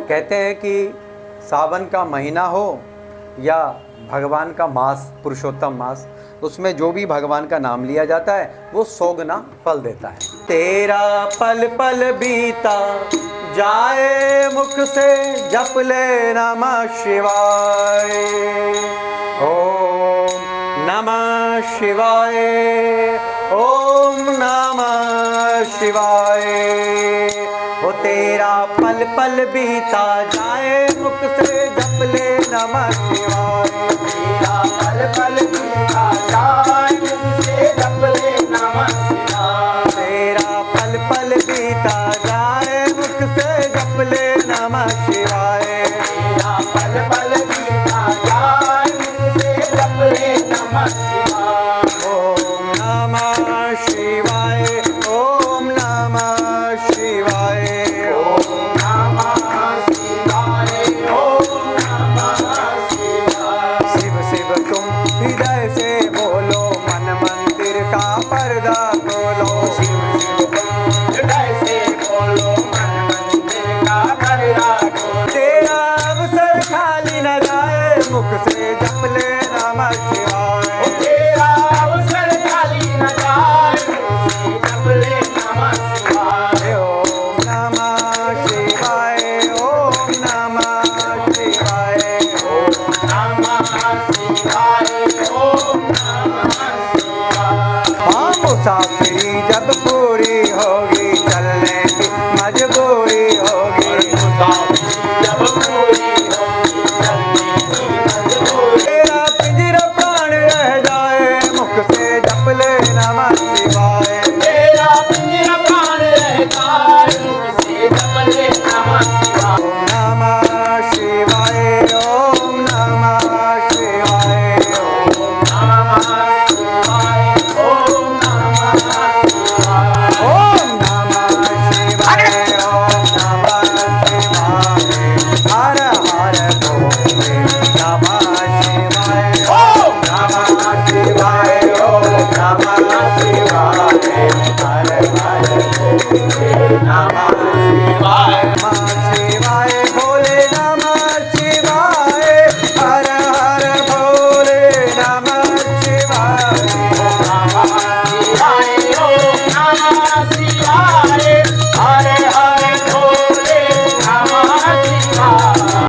कहते हैं कि सावन का महीना हो या भगवान का मास, पुरुषोत्तम मास, उसमें जो भी भगवान का नाम लिया जाता है वो 100 गुना फल देता है। तेरा पल पल बीता जाए मुख से, जप ले नमः शिवाय, ओम नमः शिवाय, ओम नमः शिवाय। वो तेरा पल पल बीता जाए मुख से, जप ले नमः शिवाय। तेरा पल पल बीता जाए मुख से, जप ले नमः शिवाय। तेरा पल पल बीता जाए मुख से, जप ले नमः शिवाय। तेरा पल पल बीता जाए मुख से, जप ले नमः शिवाय।